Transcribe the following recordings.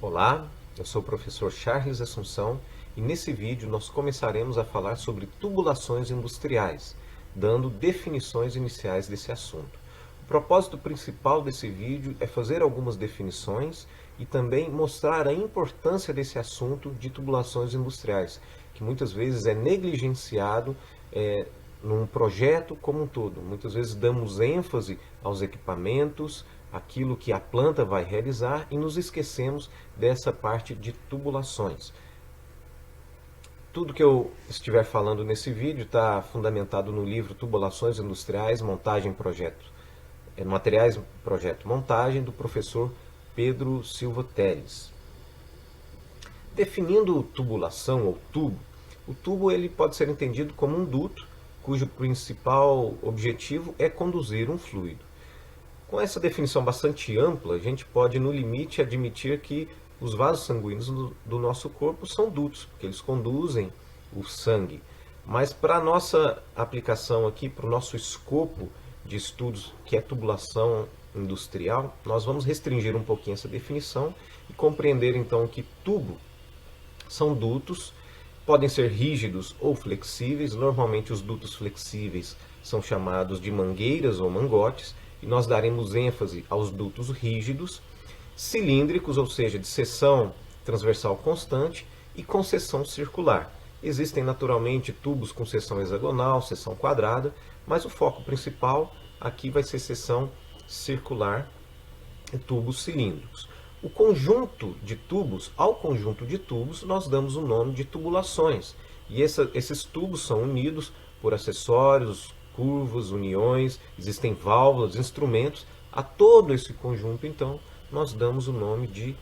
Olá, eu sou o professor Charles Assunção e nesse vídeo nós começaremos a falar sobre tubulações industriais, dando definições iniciais desse assunto. O propósito principal desse vídeo é fazer algumas definições e também mostrar a importância desse assunto de tubulações industriais, que muitas vezes é negligenciado num projeto como um todo. Muitas vezes damos ênfase aos equipamentos, aquilo que a planta vai realizar e nos esquecemos dessa parte de tubulações. Tudo que eu estiver falando nesse vídeo está fundamentado no livro Tubulações Industriais, Montagem Projeto, Materiais Projeto Montagem, do professor Pedro Silva Teles. Definindo tubulação ou tubo, o tubo ele pode ser entendido como um duto cujo principal objetivo é conduzir um fluido. Com essa definição bastante ampla, a gente pode, no limite, admitir que os vasos sanguíneos do nosso corpo são dutos, porque eles conduzem o sangue. Mas para a nossa aplicação aqui, para o nosso escopo de estudos, que é tubulação industrial, nós vamos restringir um pouquinho essa definição e compreender então que tubo são dutos, podem ser rígidos ou flexíveis. Normalmente os dutos flexíveis são chamados de mangueiras ou mangotes, e nós daremos ênfase aos dutos rígidos, cilíndricos, ou seja, de seção transversal constante, e com seção circular. Existem naturalmente tubos com seção hexagonal, seção quadrada, mas o foco principal aqui vai ser seção circular e tubos cilíndricos. O conjunto de tubos, ao conjunto de tubos, nós damos o nome de tubulações. E esses tubos são unidos por acessórios, curvas, uniões, existem válvulas, instrumentos. A todo esse conjunto, então, nós damos o nome de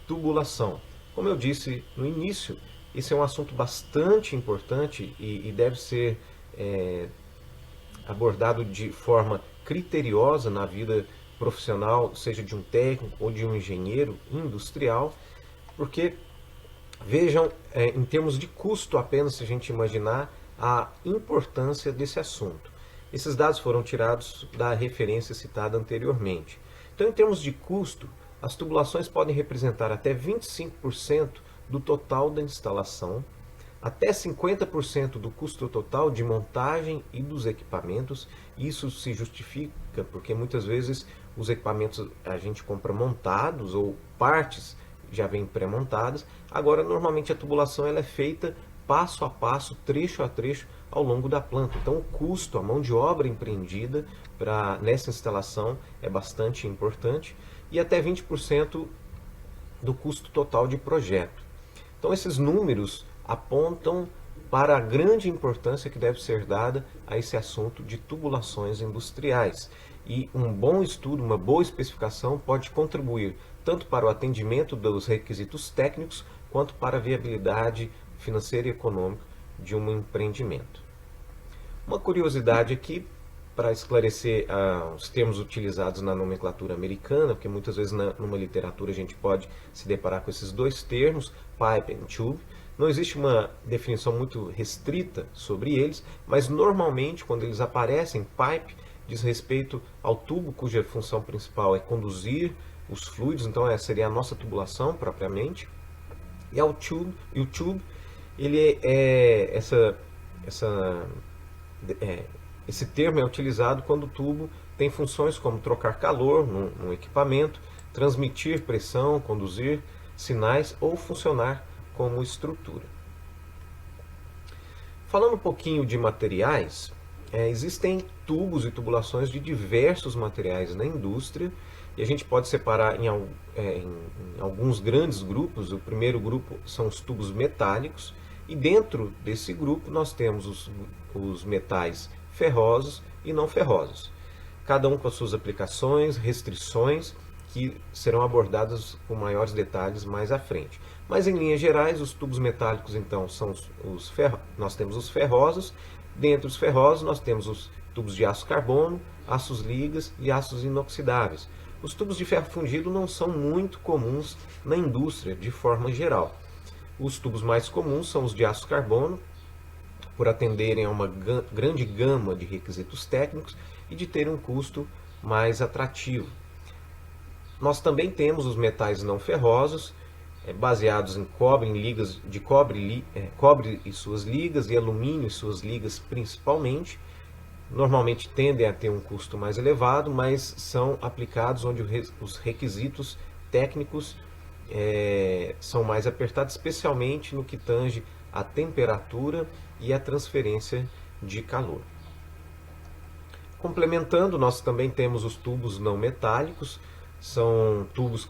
tubulação. Como eu disse no início, esse é um assunto bastante importante e deve ser abordado de forma criteriosa na vida profissional, seja de um técnico ou de um engenheiro industrial, porque vejam, em termos de custo apenas, se a gente imaginar a importância desse assunto. Esses dados foram tirados da referência citada anteriormente. Então, em termos de custo, as tubulações podem representar até 25% do total da instalação, até 50% do custo total de montagem e dos equipamentos. Isso se justifica porque muitas vezes os equipamentos a gente compra montados ou partes já vêm pré-montadas. Agora, normalmente a tubulação ela é feita passo a passo, trecho a trecho ao longo da planta. Então o custo, a mão de obra empreendida nessa instalação é bastante importante, e até 20% do custo total de projeto. Então esses números apontam para a grande importância que deve ser dada a esse assunto de tubulações industriais. E um bom estudo, uma boa especificação pode contribuir tanto para o atendimento dos requisitos técnicos, quanto para a viabilidade financeira e econômica de um empreendimento. Uma curiosidade aqui, para esclarecer os termos utilizados na nomenclatura americana, porque muitas vezes numa literatura a gente pode se deparar com esses dois termos, pipe and tube. Não existe uma definição muito restrita sobre eles, mas normalmente quando eles aparecem, pipe diz respeito ao tubo cuja função principal é conduzir os fluidos, então essa seria a nossa tubulação propriamente. E o tube, ele esse termo é utilizado quando o tubo tem funções como trocar calor num equipamento, transmitir pressão, conduzir sinais ou funcionar como estrutura. Falando um pouquinho de materiais, existem tubos e tubulações de diversos materiais na indústria, e a gente pode separar em alguns grandes grupos. O primeiro grupo são os tubos metálicos, e dentro desse grupo nós temos os metais ferrosos e não ferrosos, cada um com as suas aplicações, restrições, que serão abordadas com maiores detalhes mais à frente. Mas em linhas gerais, os tubos metálicos então são nós temos os ferrosos. Dentre os ferrosos nós temos os tubos de aço carbono, aços ligas e aços inoxidáveis. Os tubos de ferro fundido não são muito comuns na indústria de forma geral. Os tubos mais comuns são os de aço carbono, por atenderem a uma grande gama de requisitos técnicos e de ter um custo mais atrativo. Nós também temos os metais não ferrosos, baseados em cobre, em ligas de cobre, cobre e suas ligas, e alumínio e suas ligas principalmente. Normalmente tendem a ter um custo mais elevado, mas são aplicados onde os requisitos técnicos são mais apertados, especialmente no que tange a temperatura e a transferência de calor. Complementando, nós também temos os tubos não metálicos. São tubos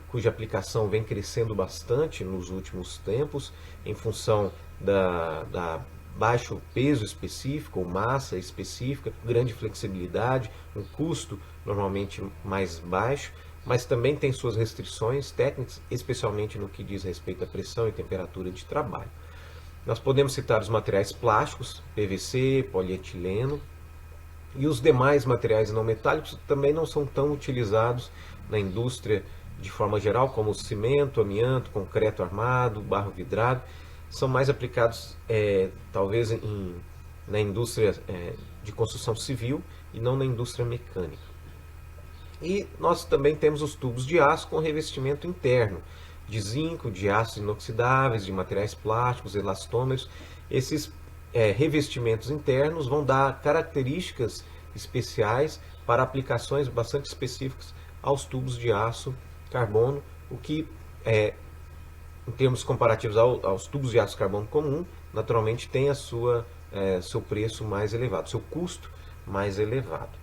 cuja aplicação vem crescendo bastante nos últimos tempos, em função da baixo peso específico ou massa específica, grande flexibilidade, um custo normalmente mais baixo, mas também tem suas restrições técnicas, especialmente no que diz respeito à pressão e temperatura de trabalho. Nós podemos citar os materiais plásticos, PVC, polietileno, e os demais materiais não metálicos também não são tão utilizados na indústria de forma geral, como o cimento, amianto, concreto armado, barro vidrado. São mais aplicados talvez na indústria de construção civil e não na indústria mecânica. E nós também temos os tubos de aço com revestimento interno, de zinco, de aços inoxidáveis, de materiais plásticos, elastômeros. Esses revestimentos internos vão dar características especiais para aplicações bastante específicas aos tubos de aço carbono, o que em termos comparativos aos tubos de aço carbono comum, naturalmente tem seu preço mais elevado, seu custo mais elevado.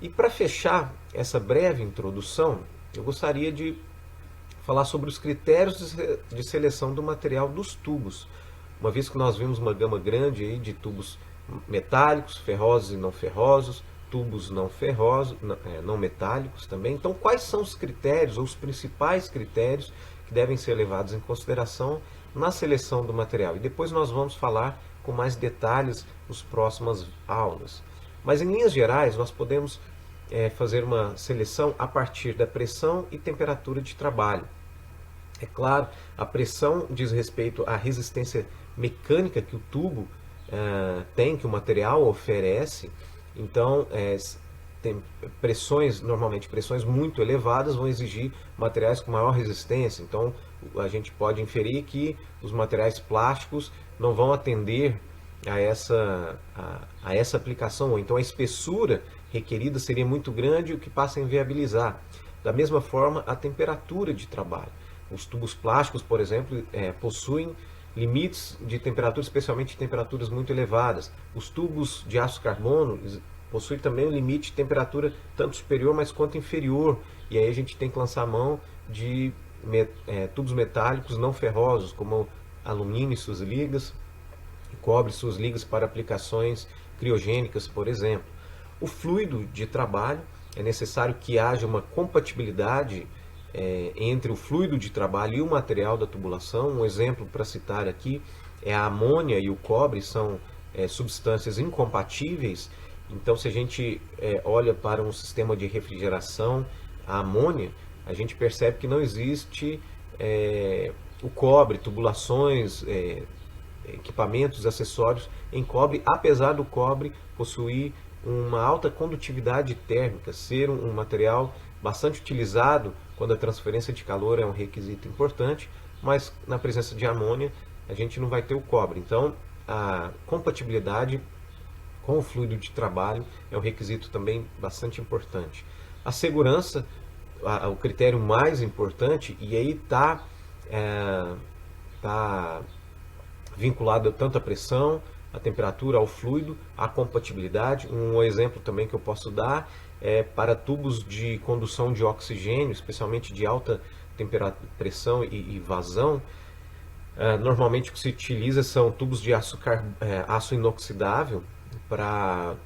E para fechar essa breve introdução, eu gostaria de falar sobre os critérios de seleção do material dos tubos. Uma vez que nós vimos uma gama grande aí de tubos metálicos, ferrosos e não ferrosos, tubos não ferrosos, não metálicos também. Então, quais são os critérios, ou os principais critérios que devem ser levados em consideração na seleção do material? E depois nós vamos falar com mais detalhes nas próximas aulas. Mas, em linhas gerais, nós podemos fazer uma seleção a partir da pressão e temperatura de trabalho. É claro, a pressão diz respeito à resistência mecânica que o tubo tem, que o material oferece. Então, tem normalmente pressões muito elevadas vão exigir materiais com maior resistência. Então, a gente pode inferir que os materiais plásticos não vão atender a essa aplicação, ou então a espessura requerida seria muito grande, o que passa a inviabilizar. Da mesma forma, a temperatura de trabalho. Os tubos plásticos, por exemplo, possuem limites de temperatura, especialmente temperaturas muito elevadas. Os tubos de aço carbono possuem também um limite de temperatura tanto superior, mas quanto inferior. E aí a gente tem que lançar a mão de tubos metálicos não ferrosos, como alumínio e suas ligas, cobre e suas ligas para aplicações criogênicas, por exemplo. O fluido de trabalho, é necessário que haja uma compatibilidade entre o fluido de trabalho e o material da tubulação. Um exemplo para citar aqui é a amônia e o cobre, são substâncias incompatíveis. Então, se a gente olha para um sistema de refrigeração, a amônia, a gente percebe que não existe o cobre, tubulações, equipamentos, acessórios em cobre, apesar do cobre possuir uma alta condutividade térmica, ser um material bastante utilizado quando a transferência de calor é um requisito importante, mas na presença de amônia a gente não vai ter o cobre. Então, a compatibilidade com o fluido de trabalho é um requisito também bastante importante. A segurança, o critério mais importante, e aí está vinculado tanto à pressão, à temperatura, ao fluido, à compatibilidade. Um exemplo também que eu posso dar é para tubos de condução de oxigênio, especialmente de alta pressão e vazão. Normalmente o que se utiliza são tubos de aço inoxidável para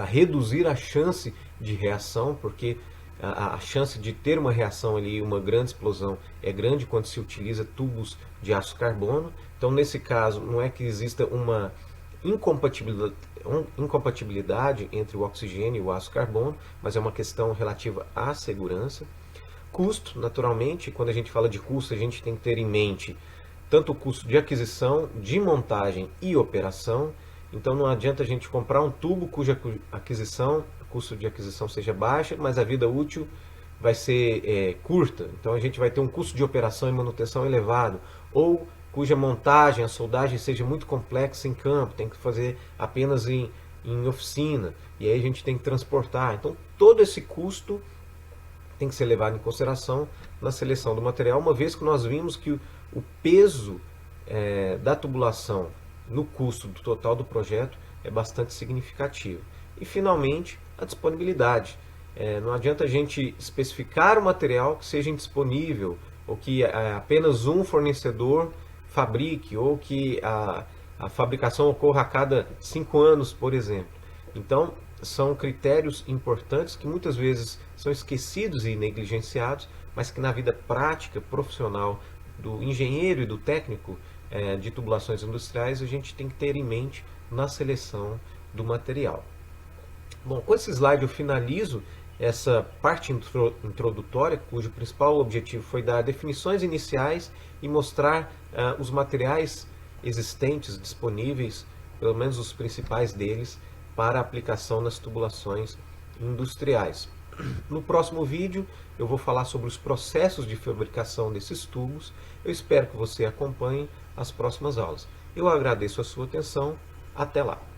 reduzir a chance de reação, porque a chance de ter uma reação ali, uma grande explosão, é grande quando se utiliza tubos de aço carbono. Então, nesse caso, não é que exista uma incompatibilidade entre o oxigênio e o aço carbono, mas é uma questão relativa à segurança. Custo, naturalmente, quando a gente fala de custo, a gente tem que ter em mente tanto o custo de aquisição, de montagem e operação. Então, não adianta a gente comprar um tubo cuja custo de aquisição seja baixa, mas a vida útil vai ser curta, então a gente vai ter um custo de operação e manutenção elevado, ou cuja montagem, a soldagem seja muito complexa em campo, tem que fazer apenas em oficina, e aí a gente tem que transportar. Então todo esse custo tem que ser levado em consideração na seleção do material, uma vez que nós vimos que o peso da tubulação no custo do total do projeto é bastante significativo. E finalmente, a disponibilidade. Não adianta a gente especificar o material que seja indisponível, ou que apenas um fornecedor fabrique, ou que a fabricação ocorra a cada 5 anos, por exemplo. Então, são critérios importantes que muitas vezes são esquecidos e negligenciados, mas que na vida prática, profissional do engenheiro e do técnico de tubulações industriais a gente tem que ter em mente na seleção do material. Bom, com esse slide eu finalizo essa parte introdutória, cujo principal objetivo foi dar definições iniciais e mostrar os materiais existentes, disponíveis, pelo menos os principais deles, para aplicação nas tubulações industriais. No próximo vídeo eu vou falar sobre os processos de fabricação desses tubos. Eu espero que você acompanhe as próximas aulas. Eu agradeço a sua atenção. Até lá!